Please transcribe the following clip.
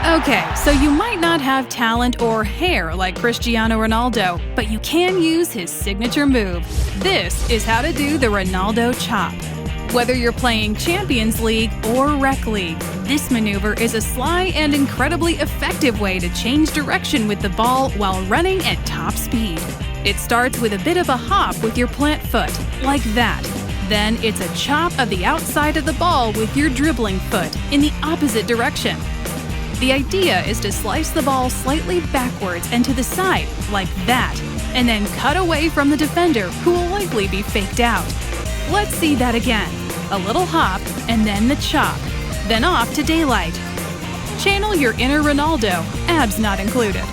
Okay, so you might not have talent or hair like Cristiano Ronaldo, but you can use his signature move. This is how to do the Ronaldo Chop. Whether you're playing Champions League or Rec League, this maneuver is a sly and incredibly effective way to change direction with the ball while running at top speed. It starts with a bit of a hop with your plant foot, like that. Then it's a chop of the outside of the ball with your dribbling foot in the opposite direction. The idea is to slice the ball slightly backwards and to the side, like that, and then cut away from the defender, who will likely be faked out. Let's see that again. A little hop, and then the chop. Then off to daylight. Channel your inner Ronaldo, abs not included.